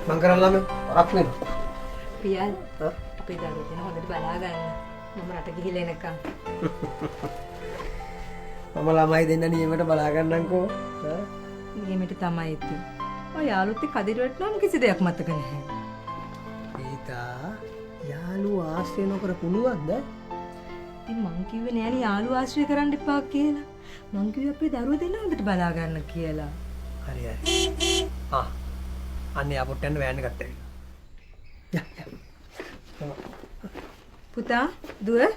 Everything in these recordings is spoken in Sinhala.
මං කරන්න ළමයි වරක් නෙමෙයි. පියල් අපේ දරුවෝ දෙන හොඳට බලා ගන්න. මම රට ගිහිල්ලා එනකම්. මම ළමයි දෙන්න නියමයට බලා ගන්නම්කෝ. නියමෙට තමයි ඉතින්. ඔය යාළුවොත් එක්ක කදිර වැටුනම කිසි දෙයක් මතක නැහැ. පීතා යාළුවා ආශ්‍රය නොකර පුළුවන්ද? ඉතින් මං කිව්වේ නෑනේ යාළුවා ආශ්‍රය කරන්න එපා කියලා. මං කිව්වේ අපේ දරුවෝ දෙන හොඳට බලා ගන්න කියලා. හරි හරි. අන්නේ අපොට්ට යන වෑන් එකත් ඇවිල්ලා. පුතා දුව එහෙනම්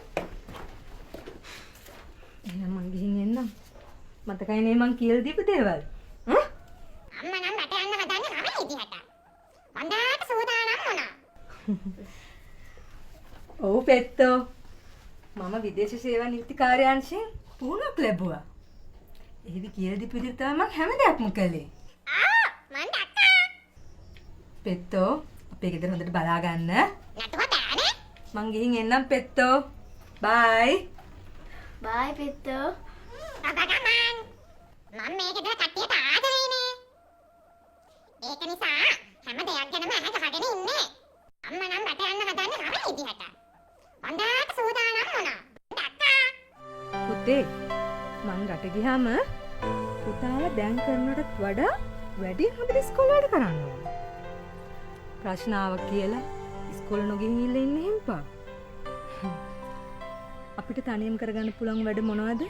මං ගිහින් එන්නම්. මතකයි නේ මං කියලා දීපු දේවල්. අම්මා නම් රට යන්න හදන්නේ කම ඉදිහට. වන්දාට සූදානම් වුණා. ඔව් පෙත්තෝ. මම විදේශ සේවා නීති කාර්යාංශයෙන් පුහුණුවක් ලැබුවා. එහෙදි කියලා දීපු විදිහට තමයි මං හැම දෙයක්ම කළේ. මන් දැක්කා. පෙත්තෝ අපේ ගෙදර හොඳට බලා ගන්න. නටුව බෑනේ. මං ගිහින් එන්නම් පෙත්තෝ. බයි. බයි පෙත්තෝ. අබගමන්. මම මේකද කට්ටියට ආදරේනේ. ඒක නිසා හැම දෙයක් ගැනම අහක හගෙන ඉන්නේ. අම්මා නම් රට යන්න හදන්නේ කම ඉදිහට. වන්දාට සූදානම් වුණා. දැක්කා. පුතේ මං රට ගියාම පුතාව දැන් කරනටත් වඩා වැඩි හොඳට ඉස්කෝලේ වැඩ කරන්න ඕන. ප්‍රශ්න ආවා කියලා ඉස්කෝලේ නොගිහින් ඉන්න හිම්පා. අපිට තනියම කරගන්න පුළුවන් වැඩ මොනවද?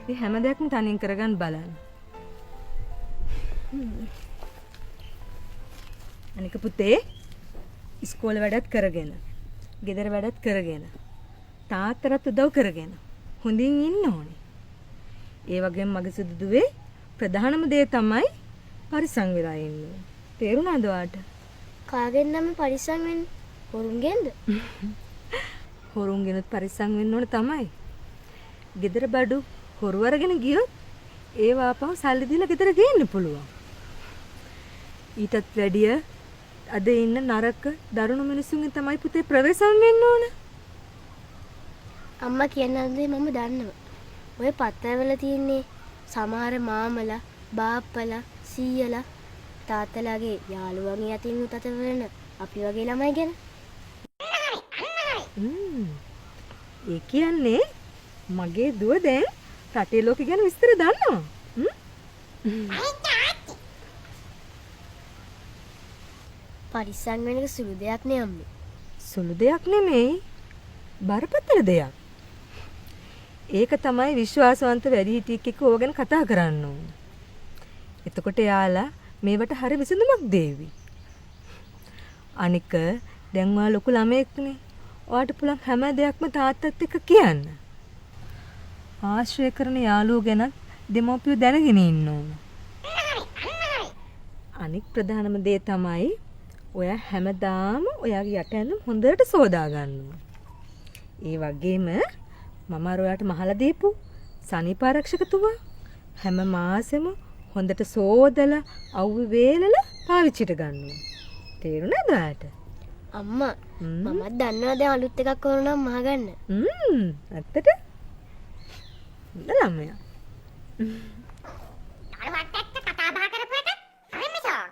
මේ හැම දෙයක්ම තනියෙන් කරගන්න බලන්න. අනික පුතේ ඉස්කෝලේ වැඩත් කරගෙන, ගෙදර වැඩත් කරගෙන, තාත්තට උදව් කරගෙන හොඳින් ඉන්න ඕනේ. ඒ වගේම මගේ සුදුදුවේ ප්‍රධානම දේ තමයි පරිසං වෙලා ඉන්න. තේරුණාද ඔයාට? කාගෙන් නම් පරිස්සම් වෙන්නේ? හොරුන්ගෙන්ද? හොරුන්ගෙනුත් පරිසං වෙන්න ඕන තමයි. ගෙදර බඩු හොරු අරගෙන ගියොත් ඒ වාපහු සල්ලි දීලා ගෙදර ගේන්න පුළුවන්. ඊටත් වැඩිය අද ඉන්න නරක දරුණු මිනිස්සුන්ගෙන් තමයි පුතේ ප්‍රවේශම් වෙන්න ඕන. අම්මා කියන දේ මම දන්නවා. ඔය පත්තරවල තියෙන්නේ සමහර මාමලා, බාප්පලා, සීයලා, තාත්තලාගේ යාළුවන්ගේ අතින් උතත වෙන අපි වගේ ළමයි ගැන. ඒ කියන්නේ මගේ දුව දැන් රටේ ලෝකෙ ගැන විස්තර දන්නවා. පරිස්සම් වෙන එක සුළු දෙයක් නේ අම්මේ. සුළු දෙයක් නෙමෙයි. බරපතල දෙයක්. ඒක තමයි විශ්වාසවන්ත වැඩිහිටියෙක් එක්ක ඕක ගැන කතා කරන්න ඕන. එතකොට යාලා මේවට හරි විසඳුමක් දෙවි. අනික දැන් ඔයා ලොකු ළමයෙක්නේ. ඔයාට පුළුවන් හැම දෙයක්ම තාත්තත් එක්ක කියන්න. ආශ්‍රය කරන යාළුවෝ ගැන දෙමව්පියෝ දැනගෙන ඉන්න ඕන. අනික ප්‍රධානම දේ තමයි ඔයා හැමදාම ඔයාගේ යට ඇඳුම් හොඳට සෝදා ගන්න ඕන. ඒ වගේම මම අර ඔයාට මහලා දීපු සනීප ආරක්ෂක තුවා හැම මාසෙම හොඳට සෝදලා අවුවේ වේලලා පාවිච්චිට ගන්න ඕන. තේරුණාද ඔයාට? අම්මා මමත් දන්නවා දැන් අලුත් එකක් කරනවා නම් මහගන්න. ඇත්තට? හොඳ ළමයා. යාළුවත් එක්ක කතා බහ කරපු එක හරිමසෝ.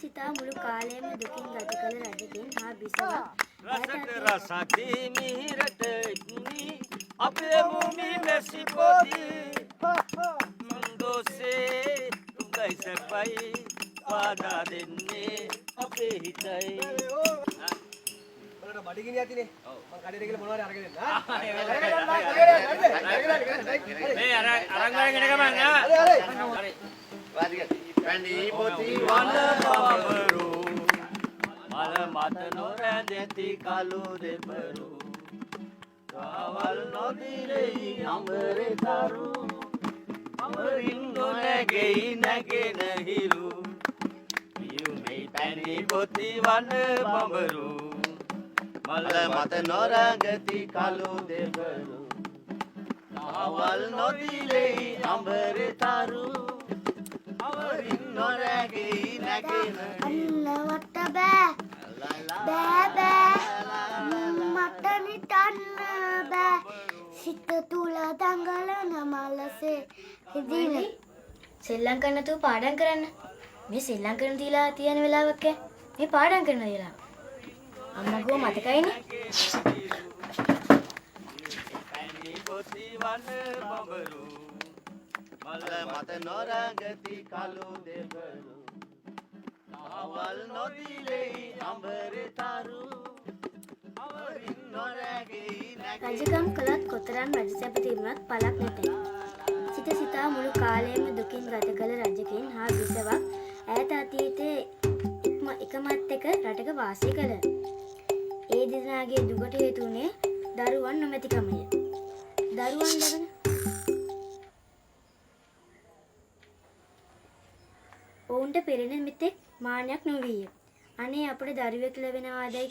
සිතා මුළු කාලයම දුකින් ගත කළ රජකින් හා බිසවා රසට රසකි මිහිරට ඉක්මි අපේ භූමි මෙසි පොදි මන්දෝසේ උගයි සපයි පාදා දෙන්නේ අපේ හිතයි ඔයාලට බඩගිනි ඇතිනේ. මම කඩේට ගිහලා මොනවාරි අරගෙන එන්න. මේ අරන් ගන්න ගමන් හරි පැණි පොති වනවරු මල මත නොරැඳෙති කළු දෙපරු කාවල් නොදිරෙයි අඹරේ තරු අමරින් නොනැගෙයි නැගෙන හිරු පියුමේ පැණි පොති වන බඹරු මල මත නොරගති කළු දෙබරු අවල් නොදිලෙයි අඹරේ තරු අවරින් නොරැගෙයි නැගෙන අල්ලවට බෑ බෑ බෑ මට නිතන්න බෑ සිත තුල දඟලන මලසේ ඉදින සෙල්ලම් කරන්න නැතුව පාඩම් කරන්න. මේ සෙල්ලම් කරන තියලා තියෙන වෙලාවක මේ පාඩම් කරන වෙලාව. අම්මා ගෝ මතකයිනේ. පැණි පොති වන බඹරු මල මත නොරගති කළු දෙබරු අවල් නොදිලෙයි අඹරේ තරු අවරින් නොරැගෙයි රජකම් කළත් කොතරම් රජසැප තිබුණත් පළක් නැතේ. සිත සිතා මුළු කාලයම දුකින් ගත කළ රජකින් හා බිසවක් ඈත අතීතයේ එකමත් එක රටක වාසය කළ. ඒ දෙදෙනාගේ දුකට හේතු වුණේ දරුවන් නොමැතිකමය. දරුවන් ලැබෙන ඔවුන්ට පෙරෙන මෙතෙක් මානයක් නොවිය. අනේ අපට දරුවෙක් ලැබෙනවාදයි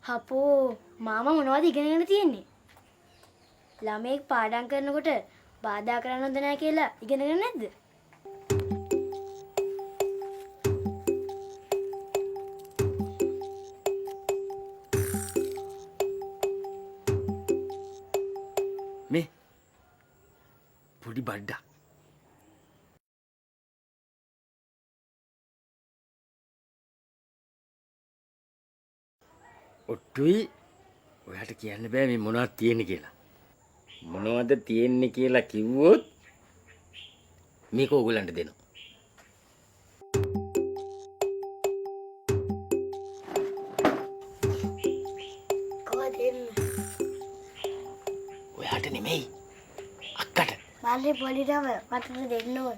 හපෝ මාමා මොනවද ඉගෙනගෙන තියෙන්නේ? ළමයෙක් පාඩම් කරනකොට බාධා කරන්න හොඳ නැහැ කියලා ඉගෙනගෙන නැද්ද? මේ පොඩි බඩ්ඩා ඔට්ටුයි ඔයාට කියන්න බෑ මේ මොනවද තියෙන්නේ කියලා. මොනවද තියෙන්නේ කියලා කිව්වොත් මේක ඕගොල්ලන්ට දෙනවා. කොහෙද එන්නේ? ඔයාට නෙමෙයි අක්කට. බාලේ පොලිටම මට දෙන්න ඕන.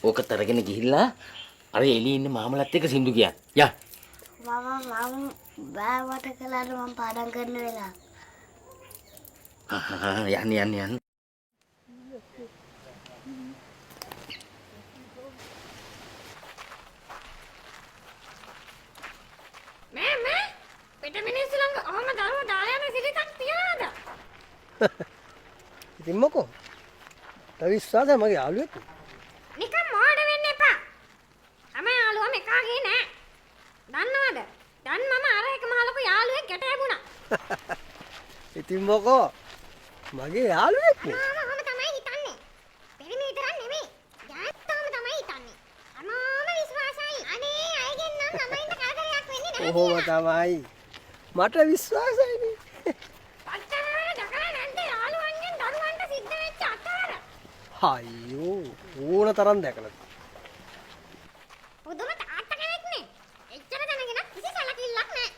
ඕක තරගෙන ගිහිල්ලා අර එළියේ ඉන්න මාමලත් එක්ක සින්දු කියන්න. යා. මම බෑවට කළාට මම පාඩම් කරන වෙලාව. යන්න. මෑ පිට මිනිස්සු ළඟ ඔහම දරුවෝ දාලා යන සිරිතක් තියනවාද? ඉතින් මොකෝ? තව විශ්වාසයි මගේ යාළුවෙක්. නිකන් මෝඩ වෙන්න එපා. තමයි යාළුවා මෙකාගේ නෑ. දන්නවද? දැන් මම අර එක මහ ලොකු යාළුවෙක් ගැට ඇගුණා. ඉතින් මොකෝ? මගේ යාළුවෙක් නේ. ඔහම තමයි හිතන්නේ. පිරිමි විතරක් නෙමෙයි. යාත්තම තමයි හිතන්නේ. අමාම විශ්වාසයි. අනේ අයගෙන් නම් ළමයින්ට කරදරයක් වෙන්නේ නැහැ. ඔහොම තමයි. මට විශ්වාසයිනේ. පච්චාර දකලා නැන්ද යාළුවන්ගෙන් දරුවන්ට සිද්ධ වෙච්ච අතවර. අයියෝ ඕන තරම් දැකලා. පුදුම තාත්තා කෙනෙක් නේ. එච්චර දැනගෙන කිසි සැලකිල්ලක් නැහැ.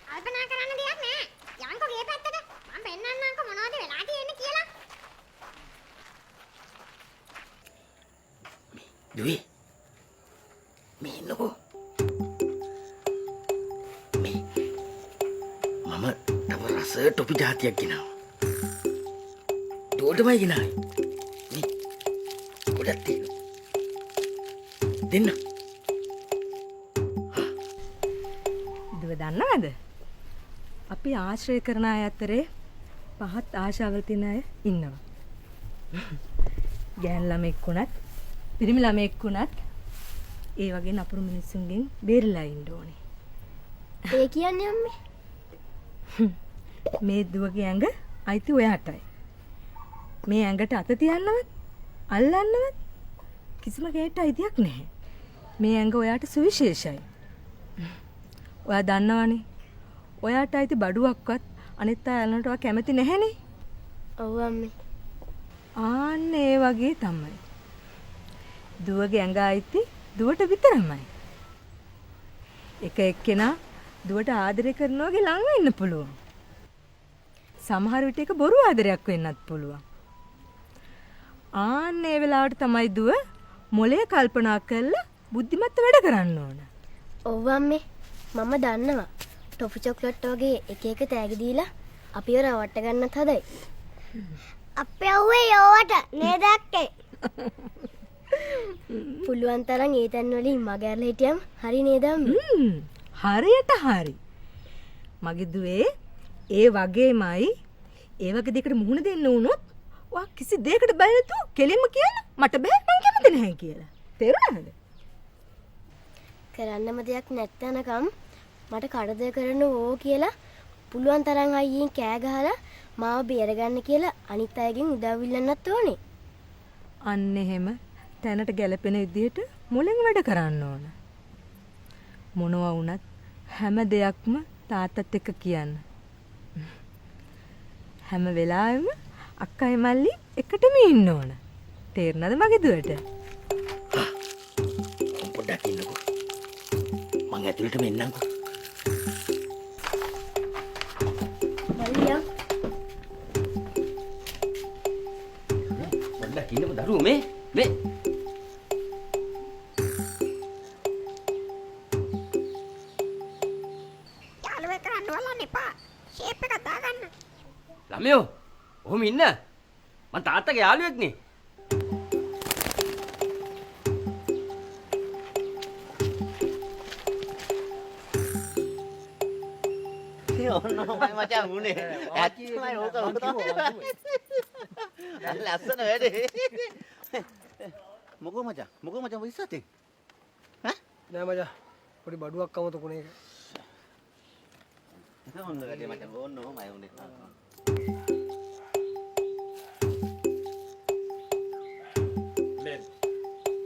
කල්පනා කරන්න දෙයක් නැහැ. යන්කෝ ගේ පැත්තට. මම පෙන්නන්නම්කෝ මොනවද වෙලා තියෙන්නේ කියලා. දුවේ. මේ ඉන්නකෝ. මේ මම තව රස ටොපි જાතියක් ගෙනාවා. දුවටමයි ගෙනාවේ. මේ ගොඩක් තියෙනවා. දෙන්න. දුව දන්නවද? අපි ආශ්‍රය කරන අය අතරේ පහත් ආශාවල් තියෙන අය ඉන්නවා. ගෑන් ළමෙක් වුණත්, පිරිමි ළමෙක් වුණත් ඒ වගේ නපුරු මිනිස්සුන්ගෙන් බේරලා ඉන්න ඕනේ. ඒ කියන්නේ අම්මේ. මේ දුවගේ ඇඟ අයිති ඔයාටයි. මේ ඇඟට අත තියන්නවත්, අල්ලන්නවත් කිසිම කෙනෙක්ට අයිතියක් නැහැ. මේ ඇඟ ඔයාට සුවිශේෂයි. ඔයා දන්නවනේ. ඔයාට අයිති බඩුවක්වත් අනිත් අය අල්ලන්නට ඔයා කැමති නැහැනේ. ඔව් අම්මේ. ආන්න ඒ වගේ තමයි. දුවගේ ඇඟ අයිති දුවට විතරමයි. එක එක්කෙනා දුවට ආදරය කරනවාගේ ළඟ වෙන්න පුළුවන්. සමහර විට ඒක බොරු ආදරයක් වෙන්නත් පුළුවන්. ආන්න ඒ වෙලාවට තමයි දුව මොලේ කල්පනා කරලා බුද්ධිමත්ව වැඩ කරන්න ඕන. ඔව් අම්මේ මම දන්නවා. ටොෆි චොක්ලට් වගේ එක එක තෑගි දීලා අපිව රවට්ට ගන්නත් හදයි. අපේ අව්වේ යෝවට නේද අක්කේ? පුළුවන් තරම් ඒ තැන් වලින් මගහැරලා හිටියම් හරි නේද අම්මේ? හරියට හරි. මගේ දුවේ ඒ වගේමයි ඒ වගේ දෙයකට මුහුණ දෙන්න වුණොත් වා කිසි දෙයකට බය නැතුව කෙලින්ම කියලා මට බෑ මං කැමති නැහැ කියලා. තේරුණාද? කරන්නම දෙයක් නැත්තනකම් මට කරදර කරන්න ඕ කියලා පුළුවන් තරම් අයියෙන් කෑ ගහලා මාව බේරගන්න කියලා අනිත් අයගෙන් උදව් ඉල්ලන්නත් ඕනේ. අන්න එහෙම තැනට ගැලපෙන විදිහට මුලින් වැඩ කරන්න ඕන. මොනවා වුණත් හැම දෙයක්ම තාත්තත් එක්ක කියන්න. හැම වෙලාවෙම අක්කයි මල්ලි එකටම ඉන්න ඕන. තේරුණාද මගේ දුවට? පොඩ්ඩක් ඉන්නකෝ. මං ඇතුළටම එන්නම්කෝ. මල්ලියා පොඩ්ඩක් ඉන්නකෝ දරුවෝ මේ. යාළුවෙක් කරන්න බලන්න එපා. ෂේප් එකක් දාගන්න. ළමයෝ ඔහොම ඉන්න. මං තාත්තගේ යාළුවෙක් නේ. ඔන්නමයි මචං උනේ. ඇත්තමයි ඕක තමයි. ලස්සන වැඩේ. මොකෝ මචං විශ්සතේ. නෑ මචං. පොඩි බඩුවක් අමතකුනේ ඒක. ඔන්න වැඩේ මචං ඕන්නමයි උනේ.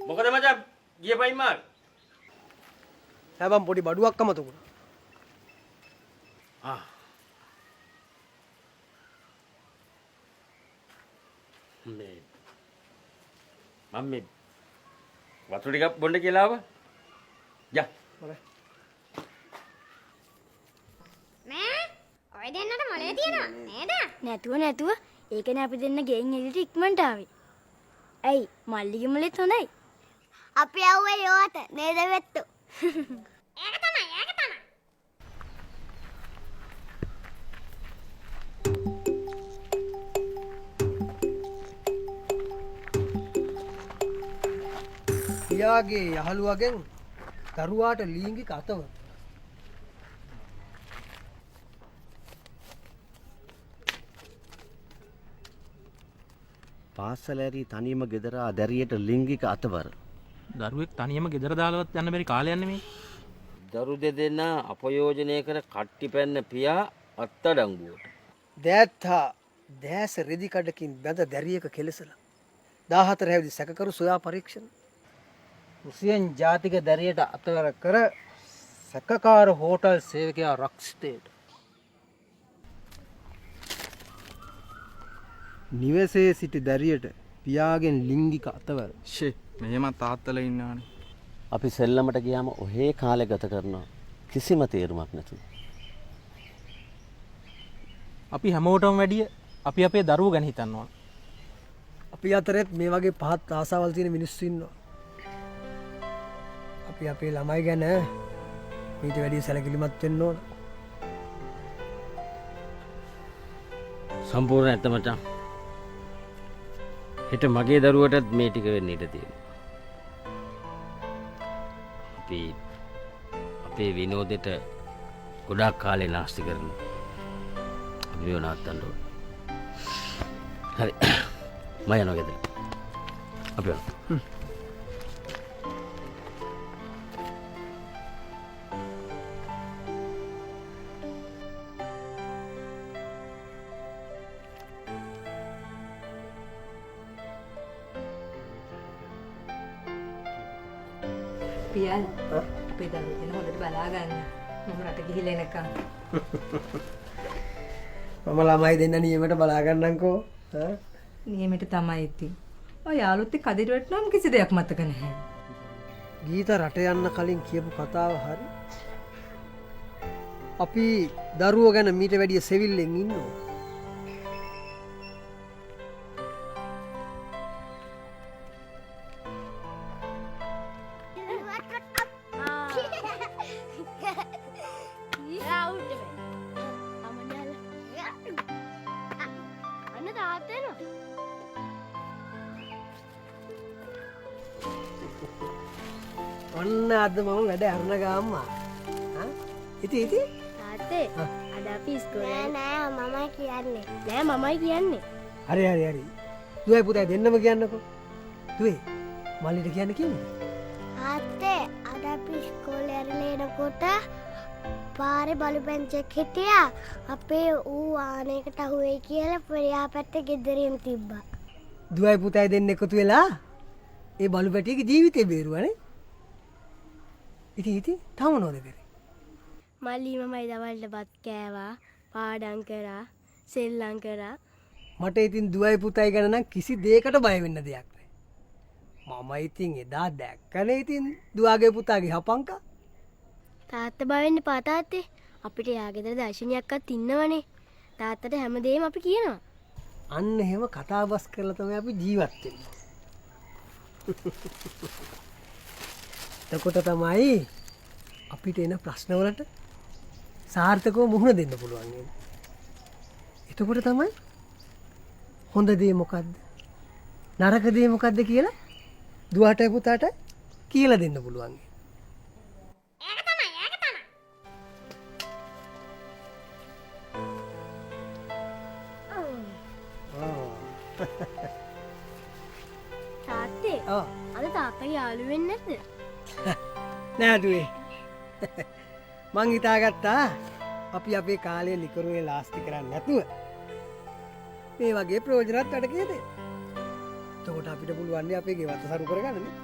මොකද මචං ගිය පයින් මාර? නෑ මං පොඩි බඩුවක් අමතකුණා. මේ මම මේ වතුර ටිකක් බොන්න කියලා ආවා. යා. හරි. මේ ඔය දෙන්නට මොලේ තියනවා නේද? නැතුව ඒකනේ අපි දෙන්න ගෙයින් එළියට ඉක්මනට ආවේ. ඇයි මල්ලිගේ මොලේත් හොඳයි. අපේ අව්වේ යෝවට නේද වෙත්තු? ඒක තමයි. පියාගේ යහළුවගෙන් දරුවාට ලිංගික අතවර. පාසල ඇරි තනියම ගෙදර දැරියට ලිංගික අතවර. දරුවෙක් තනියම ගෙදර දාලවත් යන්න බැරි කාලයක් නෙමෙයි. දරු දෙදෙනා අපයෝජනය කර කට්ටි පැන්න පියා අත්අඩංගුවට. දෑත්තා දැස රෙදි කඩකින් බැඳ දැරියක කෙලසලා 14 හැවිදි සැකකරු සොයා පරීක්ෂණ රුසියන් ජාතික දැරියට අතවර කර සැකකාර හෝටල් සේවකයා රක්ෂිතයට නිවසේ සිටි දැරියට පියාගෙන් ලිංගික අතවර. ෂේ මෙහෙම තාත්තලා ඉන්නවනේ. අපි සෙල්ලමට ගියාම ඔහේ කාලේ ගත කරනවා කිසිම තේරුමක් නැතුව. අපි හැමෝටම වැඩිය අපි අපේ දරුවෝ ගැන හිතන්න ඕන. අපි අතරෙත් මේ වගේ පහත් ආසාවල් තියෙන මිනිස්සු ඉන්නවා. අපි අපේ ළමයි ගැන ඊට වැඩිය සැලකිලිමත් වෙන්න ඕන. සම්පූර්ණ ඇත්ත මචං. හෙට මගේ දරුවටත් මේ ටික වෙන්න ඉඩ තියෙනවා. අපේ විනෝදෙට ගොඩාක් කාලේ නාස්ති කරනවා. අපි මේව නවත්තන්න ඕන. හරි. මම යනවා ගෙදර. අපි යනවා. පියල් අපේ දරුවෝ ගැන හොඳට බලා ගන්න. මම රට ගිහිල්ලා එනකම්. මම ළමයි දෙන්න නියමයට බලා ගන්නම්කෝ. නියමෙට තමයි ඉතින්. ඔය යාළුත් එක්ක කදිර වැටුනම කිසි දෙයක් මතක නැහැ. ගීත රට යන්න කලින් කියපු කතාව හරි. අපි දරුවෝ ගැන මීට වැඩිය සෙවිල්ලෙන් ඉන්නවා. තාත්තා එනවා. ඔන්න අද මම වැඩ අරන ගාම්මා. ඉති තාත්තේ අද අපි ඉස්කෝලේ නෑ මමයි කියන්නේ. නෑ මමයි කියන්නේ. හරි. දුවයි පුතයි දෙන්නම කියන්නකෝ. දුවේ මල්ලිට කියන්න කිව්වද? තාත්තේ අද අපි ඉස්කෝලේ ඇරලා එනකොට පාරේ බලු පැංචෙක් හිටියා. අපේ ඌ ආනයකට අහුවේ කියලා පරියා පැත්තේ ගෙදරින් තිබ්බා. දුවයි පුතයි දෙන්න එකතු වෙලා ඒ බලු පැටියගේ ජීවිතේ බේරුවානේ. ඉති තව මොනවද කරේ? මල්ලි මමයි දවල්ට බත් කෑවා, පාඩම් කරා, සෙල්ලම් කරා. මට ඉතින් දුවයි පුතයි ගැන නම් කිසි දෙයකට බය වෙන්න දෙයක් නෑ. මම ඉතින් එදා දැක්කනේ ඉතින් දුවාගේ පුතාගේ හපංකා. තාත්තා බය වෙන්න එපා තාත්තේ. අපිට යා ගෙදර දර්ශනයක්වත් ඉන්නවනේ. තාත්තට හැමදේම අපි කියනවා. අන්න එහෙම කතා බස් කරලා තමයි අපි ජීවත් වෙන්නේ. එතකොට තමයි අපිට එන ප්‍රශ්නවලට සාර්ථකව මුහුණ දෙන්න පුළුවන් වෙන්නේ. එතකොට තමයි හොඳ දේ මොකද්ද? නරක දේ මොකද්ද කියලා දුවට පුතාට කියලා දෙන්න පුළුවන්. තාත්තේ ඔව්. අද තාත්තගේ යාළුවෙ වෙන්නේ නැද්ද? නෑ දුවේ. මං හිතාගත්තා අපි අපේ කාලේ ලිකරුවේ ලාස්ති කරන්නේ නැතුව මේ වගේ ප්‍රයෝජනවත් වැඩ කියද? එතකොට අපිට පුළුවන් අපේ ගෙවත්ත සරු කරගන්න නේ.